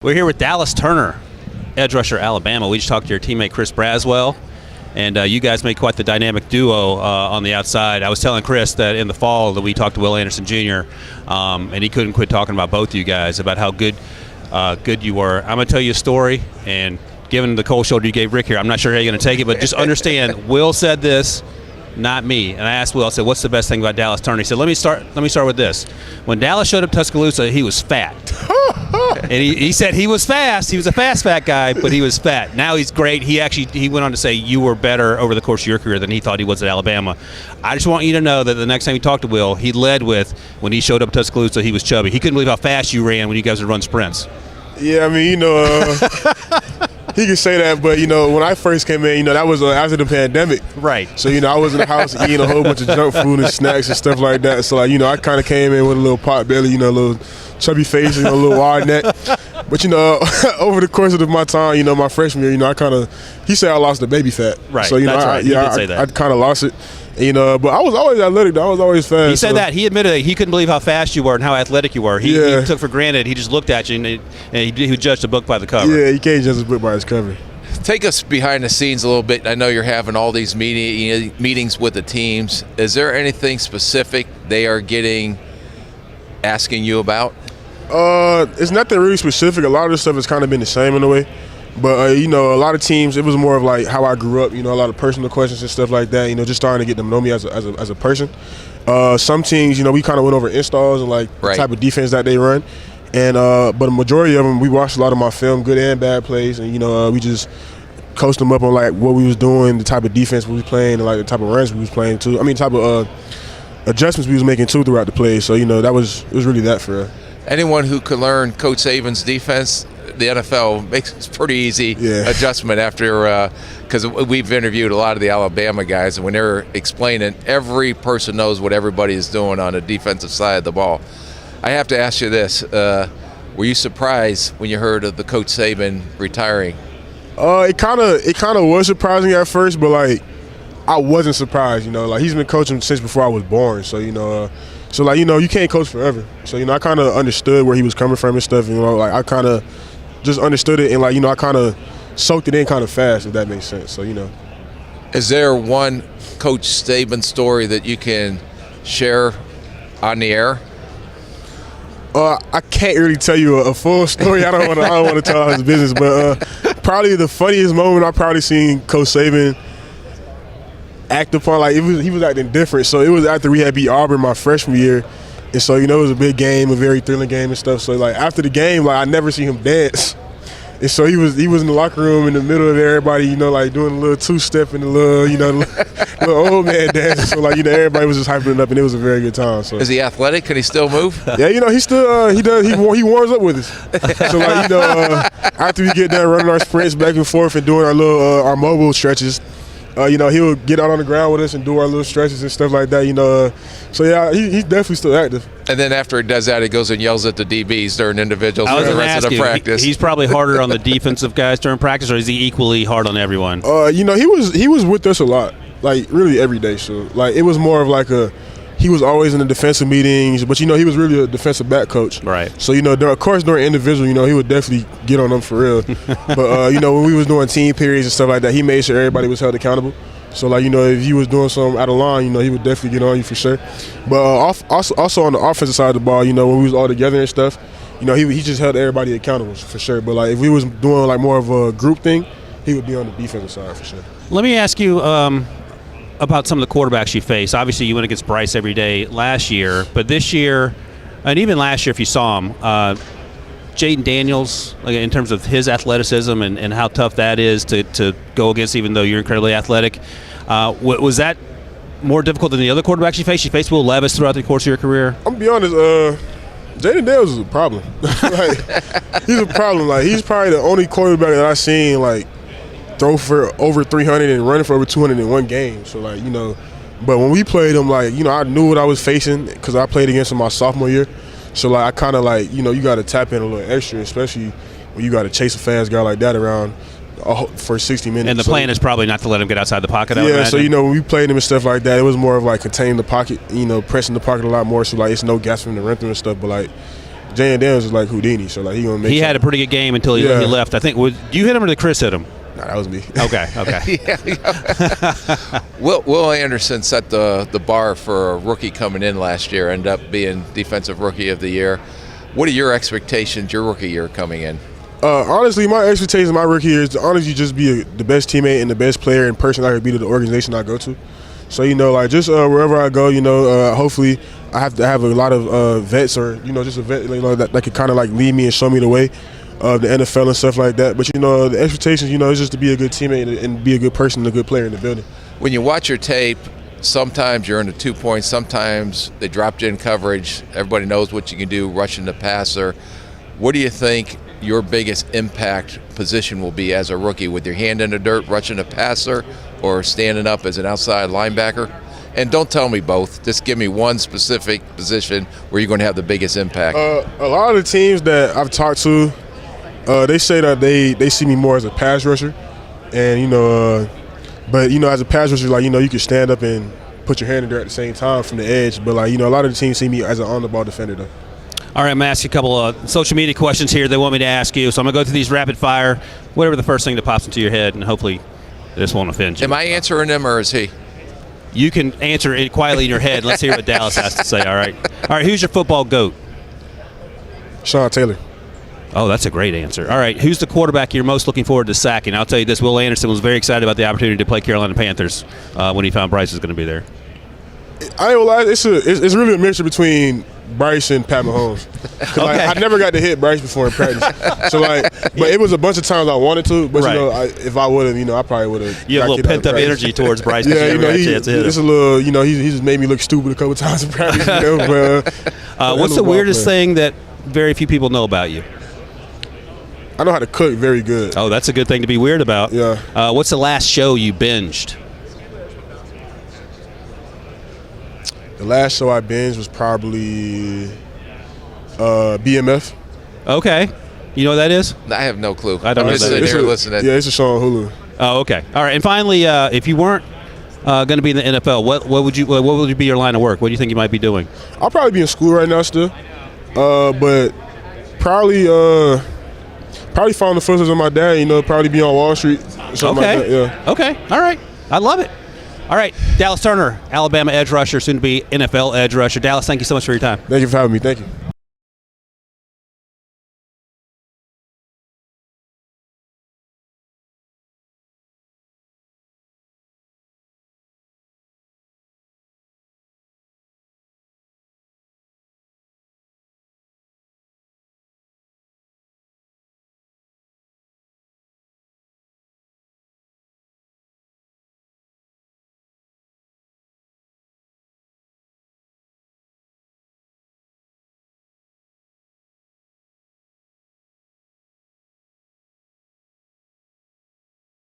We're here with Dallas Turner, edge rusher, Alabama. We just talked to your teammate Chris Braswell, and you guys make quite the dynamic duo on the outside. I was telling Chris that in the fall that we talked to Will Anderson Jr., and he couldn't quit talking about both of you guys, about how good you were. I'm going to tell you a story, and given the cold shoulder you gave Rick here, I'm not sure how you're going to take it, but just understand, Will said this, not me. And I asked Will, I said, what's the best thing about Dallas Turner? He said, let me start with this. When Dallas showed up Tuscaloosa, he was fat. And he said he was fast. He was a fat guy, but he was fat. Now he's great. He went on to say you were better over the course of your career than he thought he was at Alabama. I just want you to know that the next time you talk to Will, he led with when he showed up Tuscaloosa, he was chubby. He couldn't believe how fast you ran when you guys would run sprints. Yeah, I mean, he could say that, but, when I first came in, that was after the pandemic. Right. So, I was in the house eating a whole bunch of junk food and snacks and stuff like that. So, I kind of came in with a little pot belly, a little chubby face, a little wide neck. But, over the course of my time, my freshman year, he said I lost the baby fat. Right, so, that's right. He did say that. I kind of lost it. But I was always athletic. I was always fast. He said that. He admitted that he couldn't believe how fast you were and how athletic you were. He took for granted. He just looked at you and he judged a book by the cover. Yeah, you can't judge a book by its cover. Take us behind the scenes a little bit. I know you're having all these meetings with the teams. Is there anything specific they are asking you about? It's nothing really specific. A lot of the stuff has kind of been the same in a way. But, a lot of teams, it was more of like how I grew up, a lot of personal questions and stuff like that, just starting to get them to know me as a person. Some teams, we kind of went over installs and like the type of defense that they run. And but the majority of them, we watched a lot of my film, good and bad plays. And, we just coached them up on like what we was doing, the type of defense we was playing, and like the type of runs we was playing too. I mean, the type of adjustments we was making too throughout the play. So, it was really that for us. Anyone who could learn Coach Saban's defense, the NFL makes it pretty easy adjustment after because we've interviewed a lot of the Alabama guys, and when they're explaining, every person knows what everybody is doing on the defensive side of the ball. I have to ask you this. Were you surprised when you heard of the Coach Saban retiring? It kind of was surprising at first, but like I wasn't surprised. Like he's been coaching since before I was born, so you can't coach forever. So I kind of understood where he was coming from and stuff. Like I kind of just understood it, and like I kind of soaked it in kind of fast, if that makes sense. So Is there one Coach Saban story that you can share on the air? I can't really tell you a full story. I don't want to tell all his business, but probably the funniest moment I've probably seen Coach Saban act upon, like he was acting different. So it was after we had beat Auburn my freshman year, and so it was a big game, a very thrilling game and stuff. So like after the game, like I never see him dance, and so he was in the locker room in the middle of everybody, like doing a little two-step and a little, little old man dancing. So like everybody was just hyping it up, and it was a very good time. So is he athletic? Can he still move? Yeah, he still he warms up with us. So like after we get done running our sprints back and forth and doing our little our mobile stretches. He'll get out on the ground with us and do our little stretches and stuff like that, So, yeah, he's definitely still active. And then after he does that, he goes and yells at the DBs during individuals for the rest of the practice. He's probably harder on the defensive guys during practice, or is he equally hard on everyone? He was with us a lot, like really every day. So, like it was more of like he was always in the defensive meetings, but he was really a defensive back coach. Right. So of course during individual, he would definitely get on them for real. But when we was doing team periods and stuff like that, he made sure everybody was held accountable. So like if he was doing something out of line, he would definitely get on you for sure. But also on the offensive side of the ball, when we was all together and stuff, he just held everybody accountable for sure. But like if we was doing like more of a group thing, he would be on the defensive side for sure. Let me ask you about some of the quarterbacks you face. Obviously, you went against Bryce every day last year, but this year, and even last year if you saw him, Jaden Daniels, like, in terms of his athleticism and how tough that is to go against, even though you're incredibly athletic, was that more difficult than the other quarterbacks you faced? You faced Will Levis throughout the course of your career? I'm going to be honest, Jaden Daniels is a problem. He's a problem. Like, he's probably the only quarterback that I've seen, like, throw for over 300 and running for over 200 in one game. So, like, but when we played him, like, I knew what I was facing because I played against him my sophomore year. So, like, I kind of, like, you got to tap in a little extra, especially when you got to chase a fast guy like that around for 60 minutes. And the plan is probably not to let him get outside the pocket. Yeah, so, when we played him and stuff like that, it was more of, like, containing the pocket, pressing the pocket a lot more. So, like, it's no gaps for him to run through and stuff. But, like, Jay Daniels is like Houdini, so like he gonna make. He had a pretty good game until he left. I think. You hit him or did Chris hit him? Nah, that was me. Okay. Will Anderson set the bar for a rookie coming in last year, ended up being Defensive Rookie of the Year. What are your expectations your rookie year coming in? Honestly, my expectations my rookie year is to honestly just be the best teammate and the best player and person I could be to the organization I go to. So, like just wherever I go, hopefully I have to have a lot of vets or, just a vet, that could kind of like lead me and show me the way of the NFL and stuff like that. But, the expectations, is just to be a good teammate and be a good person and a good player in the building. When you watch your tape, sometimes you're in the 2 points, sometimes they dropped you in coverage. Everybody knows what you can do, rushing the passer. What do you think your biggest impact position will be as a rookie, with your hand in the dirt, rushing a passer, or standing up as an outside linebacker? And don't tell me both. Just give me one specific position where you're going to have the biggest impact. A lot of the teams that I've talked to, they say that they see me more as a pass rusher. And, but, as a pass rusher, like, you can stand up and put your hand in there at the same time from the edge. But, like, a lot of the teams see me as an on-the-ball defender, though. All right, I'm going to ask you a couple of social media questions here they want me to ask you. So I'm going to go through these rapid fire, whatever the first thing that pops into your head, and hopefully this won't offend you. Am I answering them, or is he? You can answer it quietly in your head. Let's hear what Dallas has to say, all right? All right, who's your football GOAT? Sean Taylor. Oh, that's a great answer. All right, who's the quarterback you're most looking forward to sacking? I'll tell you this, Will Anderson was very excited about the opportunity to play Carolina Panthers when he found Bryce was going to be there. I ain't gonna lie, it's really a mixture between Bryce and Pat Mahomes. Okay. Like, I never got to hit Bryce before in practice. So but it was a bunch of times I wanted to. But right. If I would have, I probably would have. You have a little pent up energy towards Bryce. Yeah, it's a little. He just made me look stupid a couple times in practice. What's the weirdest thing that very few people know about you? I know how to cook very good. Oh, that's a good thing to be weird about. Yeah. What's the last show you binged? The last show I binged was probably BMF. Okay. You know what that is? I have no clue. I don't know. I'm just sitting here listening. Yeah, it's a show on Hulu. Oh, okay. All right. And finally, if you weren't going to be in the NFL, what would you be your line of work? What do you think you might be doing? I'll probably be in school right now still, but probably following the footsteps of my dad. Probably be on Wall Street. Something like that, yeah. Okay. All right. I love it. All right, Dallas Turner, Alabama edge rusher, soon to be NFL edge rusher. Dallas, thank you so much for your time. Thank you for having me. Thank you.